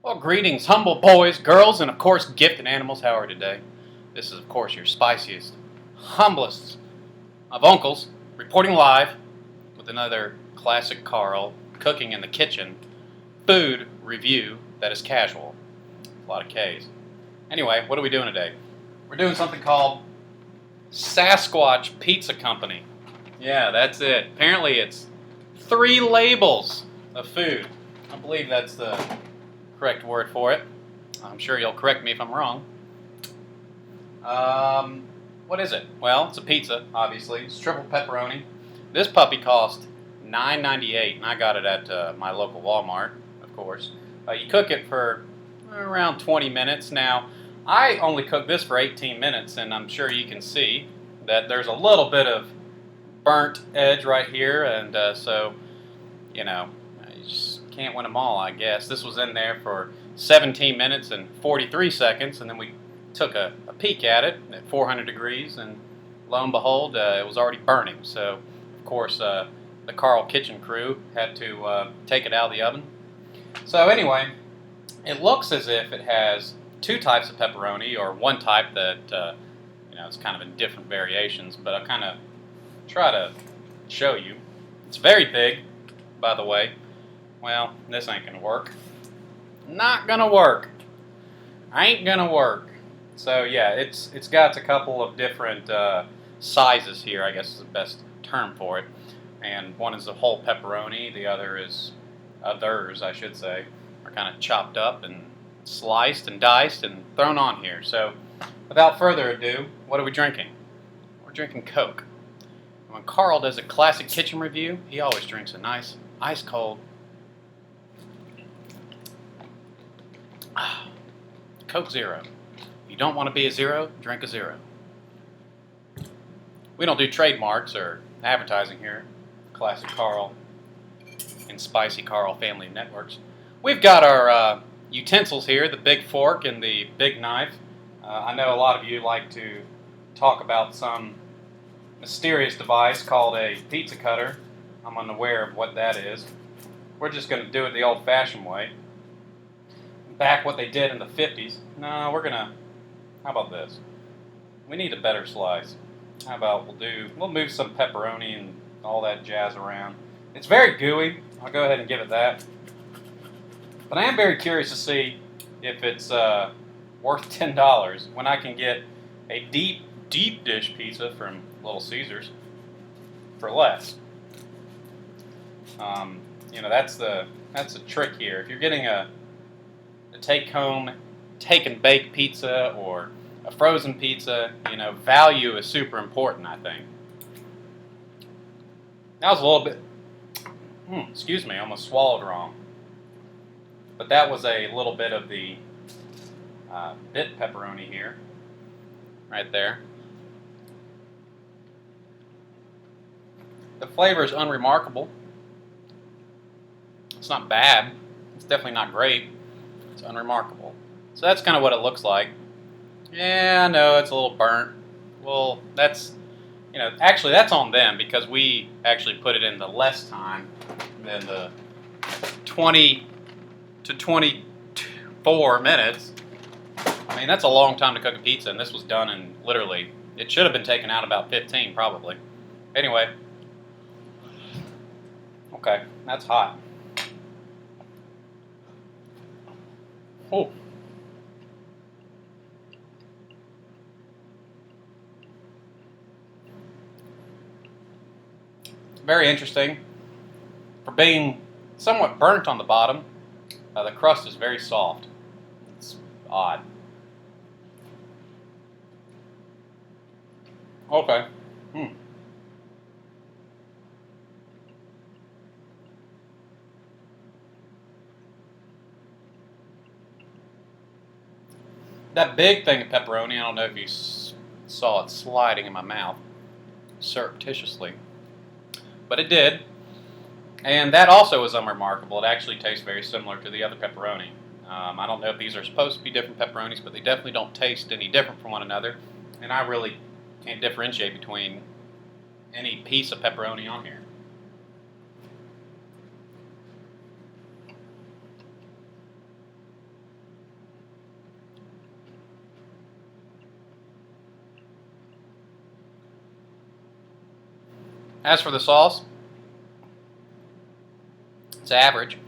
Well, greetings, humble boys, girls, and of course, gifted animals. How are you today? This is, of course, your spiciest, humblest of uncles, reporting live with another classic Karl cooking in the kitchen food review that is casual. A lot of K's. Anyway, what are we doing today? We're doing something called Sasquatch Pizza Company. Yeah, that's it. Apparently, it's 3 labels of food. I believe that's the correct word for it. I'm sure you'll correct me if I'm wrong. What is it? Well, it's a pizza, obviously. It's triple pepperoni. This puppy cost $9.98, and I got it at my local Walmart, of course. You cook it for around 20 minutes. Now, I only cooked this for 18 minutes, and I'm sure you can see that there's a little bit of burnt edge right here, and so, you know, you just can't win them all, I guess. This was in there for 17 minutes and 43 seconds, and then we took a peek at it at 400 degrees, and lo and behold, it was already burning. So, of course, the Karl kitchen crew had to take it out of the oven. So anyway, it looks as if it has 2 types of pepperoni, or one type that, it's kind of in different variations, but I'll kind of try to show you. It's very big, by the way. Well, this ain't gonna work. Not gonna work. Ain't gonna work. So yeah, it's got a couple of different sizes here, I guess is the best term for it. And one is a whole pepperoni, the other is others, I should say, are kind of chopped up and sliced and diced and thrown on here. So without further ado, what are we drinking? We're drinking Coke. When Karl does a classic kitchen review, he always drinks a nice ice cold Coke Zero. If you don't want to be a zero, drink a zero. We don't do trademarks or advertising here. Classic Karl and Spicy Karl family networks. We've got our utensils here, the big fork and the big knife. I know a lot of you like to talk about some mysterious device called a pizza cutter. I'm unaware of what that is. We're just going to do it the old-fashioned way. Back what they did in the 50s. No, how about this? We need a better slice. How about we'll move some pepperoni and all that jazz around. It's very gooey. I'll go ahead and give it that. But I am very curious to see if it's worth $10 when I can get a deep dish pizza from Little Caesars for less. That's the trick here. If you're getting a take-home, take-and-bake pizza or a frozen pizza, value is super important, I think. That was a little bit, excuse me, I almost swallowed wrong. But that was a little bit of the bit pepperoni here, right there. The flavor is unremarkable. It's not bad. It's definitely not great. It's unremarkable. So that's kind of what it looks like. Yeah, I know it's a little burnt. Well, actually that's on them because we actually put it in the less time than the 20 to 24 minutes. I mean, that's a long time to cook a pizza, and this was done in literally, it should have been taken out about 15 probably. Anyway, okay, that's hot. Oh. Very interesting. For being somewhat burnt on the bottom, the crust is very soft. It's odd. Okay. That big thing of pepperoni, I don't know if you saw it sliding in my mouth surreptitiously, but it did. And that also is unremarkable. It actually tastes very similar to the other pepperoni. I don't know if these are supposed to be different pepperonis, but they definitely don't taste any different from one another. And I really can't differentiate between any piece of pepperoni on here. As for the sauce, it's average.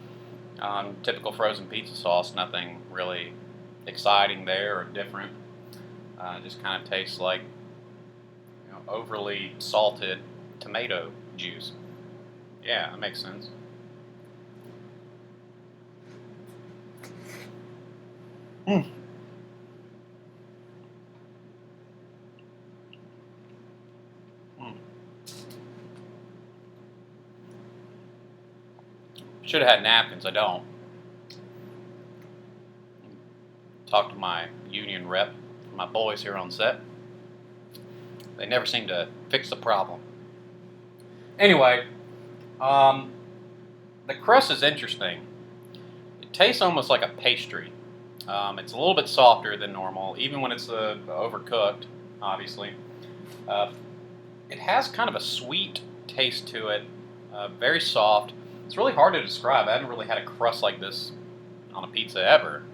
Typical frozen pizza sauce, nothing really exciting there or different. Just kind of tastes like overly salted tomato juice. Yeah, that makes sense. Mm. Mm. Should have had napkins. I don't. Talked to my union rep, my boys here on set. They never seem to fix the problem. Anyway, the crust is interesting. It tastes almost like a pastry. It's a little bit softer than normal, even when it's overcooked, obviously. Uh, it has kind of a sweet taste to it, very soft. It's really hard to describe. I haven't really had a crust like this on a pizza ever.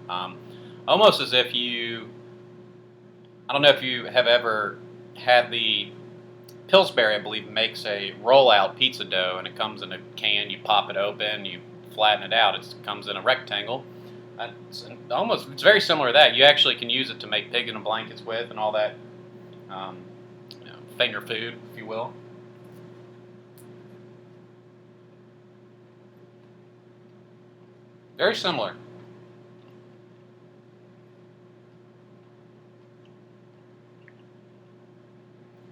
Almost as if I don't know if you have ever had the Pillsbury, I believe, makes a roll-out pizza dough, and it comes in a can. You pop it open, you flatten it out. It comes in a rectangle. It's very similar to that. You actually can use it to make pig in a blankets with and all that, finger food, if you will. Very similar.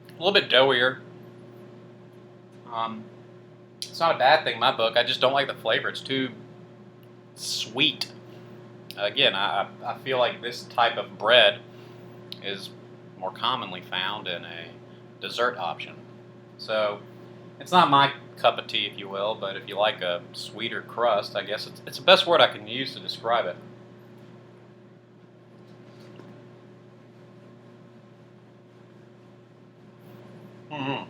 A little bit doughier. It's not a bad thing in my book. I just don't like the flavor. It's too sweet. Again, I feel like this type of bread is more commonly found in a dessert option. So it's not my cup of tea, if you will, but if you like a sweeter crust, I guess it's the best word I can use to describe it. Mm-hmm.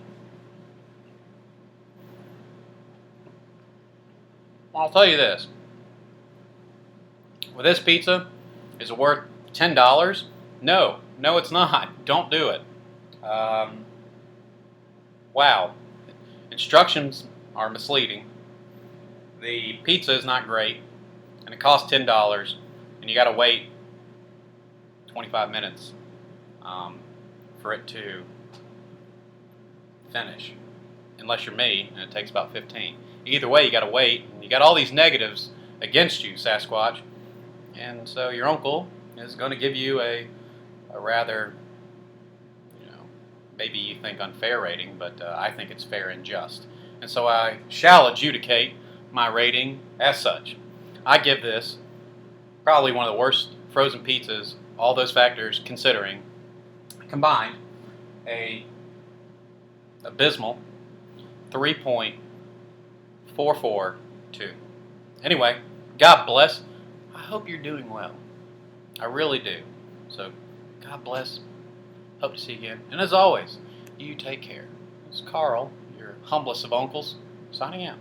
Well, I'll tell you this. With this pizza, is it worth $10? No. No, it's not. Don't do it. Wow. Instructions are misleading. The pizza is not great, and it costs $10, and you got to wait 25 minutes for it to finish. Unless you're me, and it takes about 15. Either way, you got to wait. And you got all these negatives against you, Sasquatch. And so your uncle is going to give you a rather, maybe you think unfair rating, but I think it's fair and just. And so I shall adjudicate my rating as such. I give this probably one of the worst frozen pizzas, all those factors considering, combined, a abysmal 3.442. Anyway, God bless. I hope you're doing well. I really do. So, God bless. Hope to see you again. And as always, you take care. This is Karl, your humblest of uncles, signing out.